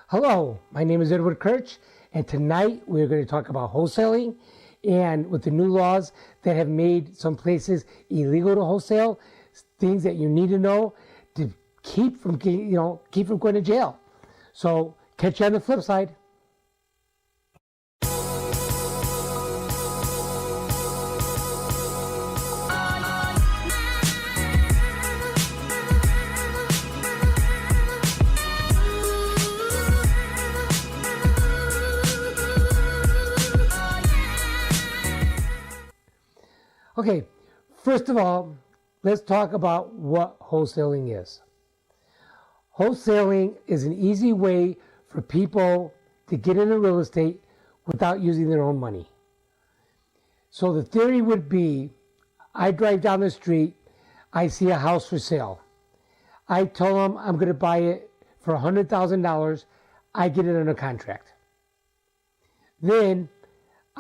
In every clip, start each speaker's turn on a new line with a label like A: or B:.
A: Hello, my name is Edward Kirch, and tonight we're going to talk about wholesaling and with the new laws that have made some places illegal to wholesale, things that you need to know to keep from going to jail. So catch you on the flip side. Okay, first of all, let's talk about what wholesaling is. Wholesaling is an easy way for people to get into real estate without using their own money. So the theory would be, I drive down the street, I see a house for sale. I tell them I'm going to buy it for $100,000. I get it under contract. Then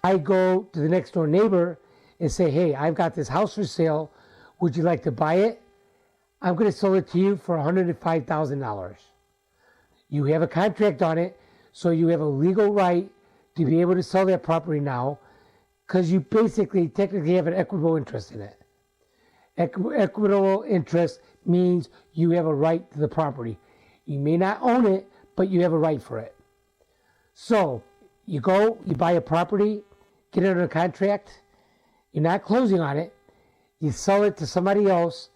A: I go to the next door neighbor and say, hey, I've got this house for sale. Would you like to buy it? I'm going to sell it to you for $105,000. You have a contract on it, so you have a legal right to be able to sell that property now because you technically have an equitable interest in it. Equitable interest means you have a right to the property. You may not own it, but you have a right for it. So you go, you buy a property, get it under a contract. You're not closing on it. You sell it to somebody else.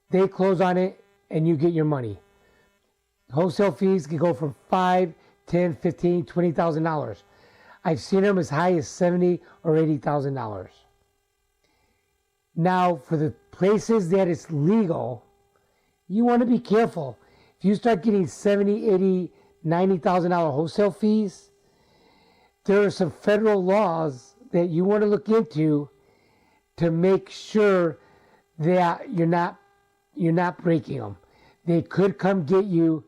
A: They close on it, and you get your money. Wholesale fees can go from $5,000, $10,000, $15,000, $20,000. I've seen them as high as $70,000 or $80,000. Now, for the places that it's legal, you want to be careful. If you start getting $70,000, $80,000, $90,000 wholesale fees, there are some federal laws that you want to look into to make sure that you're not breaking them. They could come get you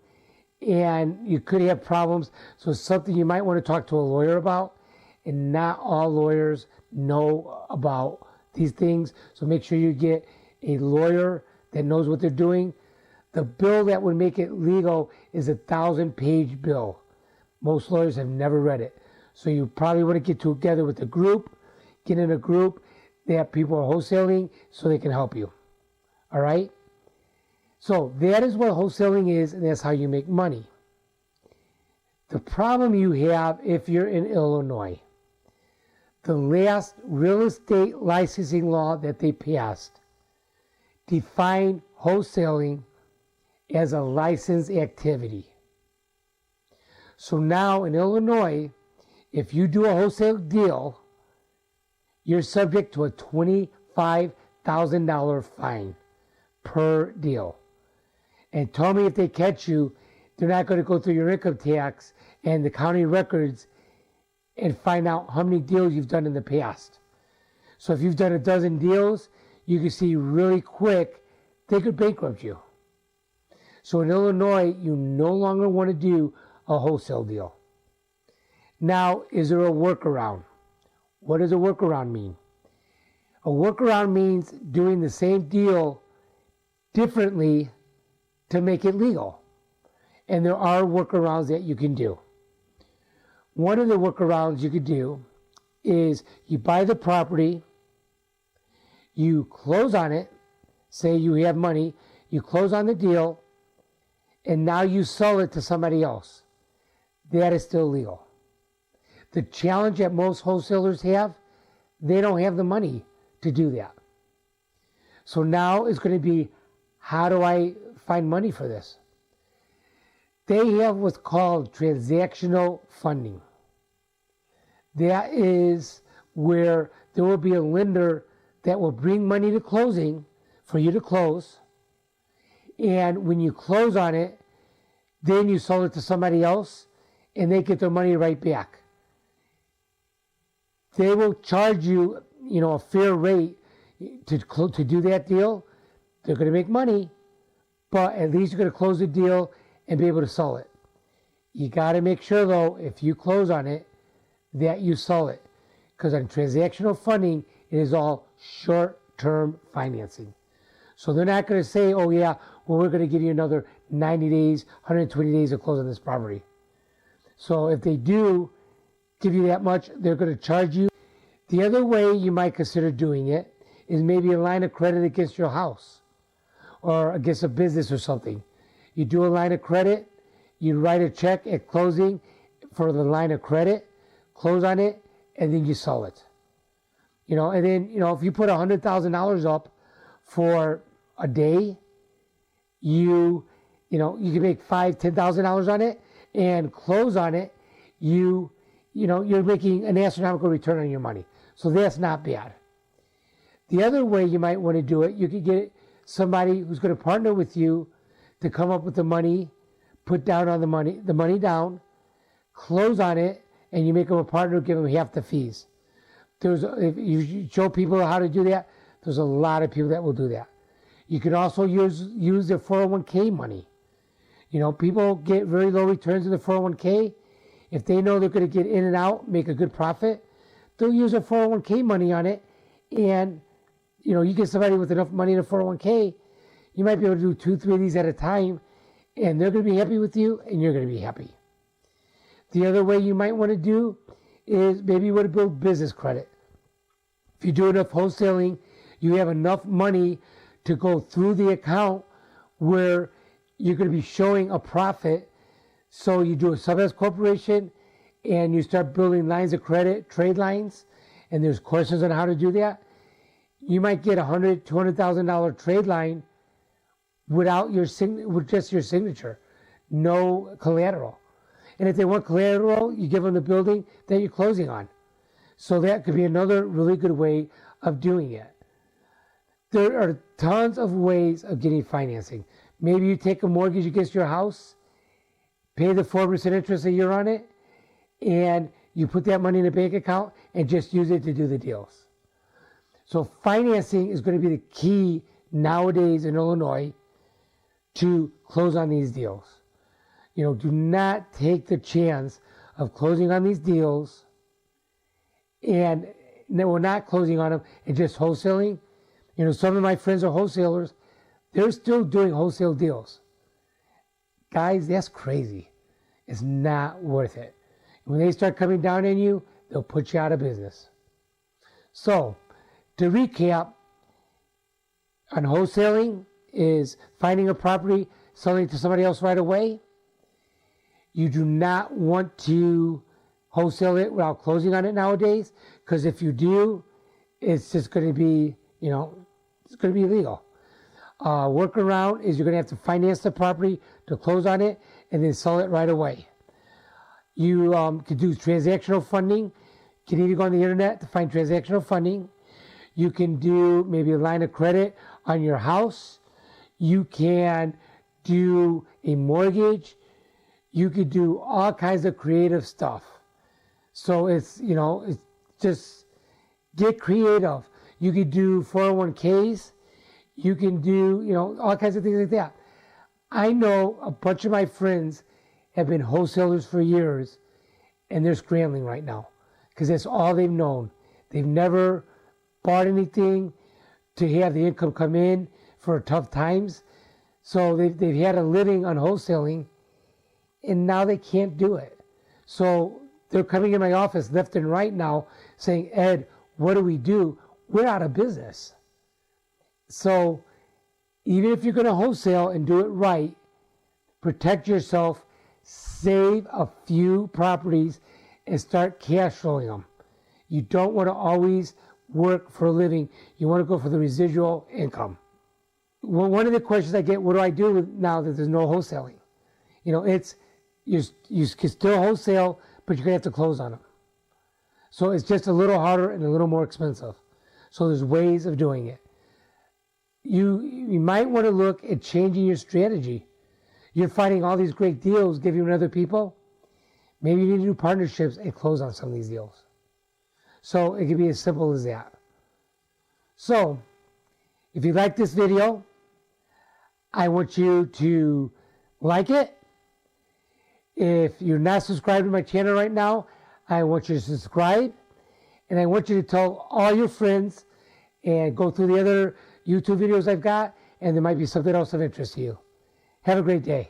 A: and you could have problems. So it's something you might want to talk to a lawyer about, and not all lawyers know about these things. So make sure you get a lawyer that knows what they're doing. The bill that would make it legal is a 1,000-page bill. Most lawyers have never read it. So you probably want to get together with a group, get in a group that people are wholesaling so they can help you. All right? So that is what wholesaling is, and that's how you make money. The problem you have if you're in Illinois, the last real estate licensing law that they passed defined wholesaling as a licensed activity. So now in Illinois, if you do a wholesale deal, you're subject to a $25,000 fine per deal. And tell me if they catch you, they're not going to go through your income tax and the county records and find out how many deals you've done in the past. So if you've done a dozen deals, you can see really quick they could bankrupt you. So in Illinois, you no longer want to do a wholesale deal. Now, is there a workaround? What does a workaround mean? A workaround means doing the same deal differently to make it legal. And there are workarounds that you can do. One of the workarounds you could do is you buy the property, you close on it, say you have money, you close on the deal, and now you sell it to somebody else. That is still legal. The challenge that most wholesalers have, they don't have the money to do that. So now it's going to be, how do I find money for this? They have what's called transactional funding. That is where there will be a lender that will bring money to closing for you to close. And when you close on it, then you sell it to somebody else and they get their money right back. They will charge you, a fair rate to do that deal. They're going to make money, but at least you're going to close the deal and be able to sell it. You got to make sure, though, if you close on it, that you sell it. Because on transactional funding, it is all short-term financing. So they're not going to say, oh, yeah, well, we're going to give you another 90 days, 120 days to close on this property. So if they do give you that much, they're going to charge you. The other way you might consider doing it is maybe a line of credit against your house or against a business or something. You do a line of credit, you write a check at closing for the line of credit, close on it, and then you sell it. And then, if you put $100,000 up for a day, you can make $5,000-$10,000 on it and close on it. You're making an astronomical return on your money. So that's not bad. The other way you might want to do it, you could get somebody who's going to partner with you to come up with the money, put down on the money down, close on it, and you make them a partner, give them half the fees. If you show people how to do that, there's a lot of people that will do that. You can also use their 401k money. People get very low returns in the 401k. If they know they're going to get in and out, make a good profit, they'll use their 401k money on it. And, you get somebody with enough money in a 401k, you might be able to do 2-3 of these at a time, and they're going to be happy with you, and you're going to be happy. The other way you might want to do is maybe you want to build business credit. If you do enough wholesaling, you have enough money to go through the account where you're going to be showing a profit. So you do a sub-S corporation and you start building lines of credit, trade lines, and there's courses on how to do that. You might get $100,000, $200,000 trade line with just your signature, no collateral. And if they want collateral, you give them the building that you're closing on. So that could be another really good way of doing it. There are tons of ways of getting financing. Maybe you take a mortgage against your house, pay the 4% interest a year on it, and you put that money in a bank account and just use it to do the deals. So financing is going to be the key nowadays in Illinois to close on these deals. Do not take the chance of closing on these deals and we're not closing on them and just wholesaling. Some of my friends are wholesalers. They're still doing wholesale deals. Guys, that's crazy. It's not worth it. When they start coming down on you, they'll put you out of business. So, to recap, on wholesaling is finding a property, selling it to somebody else right away. You do not want to wholesale it without closing on it nowadays, because if you do, it's just going to be, it's going to be illegal. Workaround is you're going to have to finance the property to close on it and then sell it right away. You can do transactional funding. You can either go on the internet to find transactional funding. You can do maybe a line of credit on your house. You can do a mortgage. You could do all kinds of creative stuff. So it's just get creative. You could do 401ks. You can do, all kinds of things like that. I know a bunch of my friends have been wholesalers for years, and they're scrambling right now because that's all they've known. They've never bought anything to have the income come in for tough times. So they've had a living on wholesaling, and now they can't do it. So they're coming in my office left and right now saying, Ed, what do we do? We're out of business. So even if you're going to wholesale and do it right, protect yourself, save a few properties, and start cash flowing them. You don't want to always work for a living. You want to go for the residual income. Well, one of the questions I get, what do I do now that there's no wholesaling? It's you can still wholesale, but you're going to have to close on them. So it's just a little harder and a little more expensive. So there's ways of doing it. You might want to look at changing your strategy. You're finding all these great deals giving to other people. Maybe you need to do partnerships and close on some of these deals. So it can be as simple as that. So if you like this video, I want you to like it. If you're not subscribed to my channel right now, I want you to subscribe. And I want you to tell all your friends and go through the other YouTube videos I've got, and there might be something else of interest to you. Have a great day.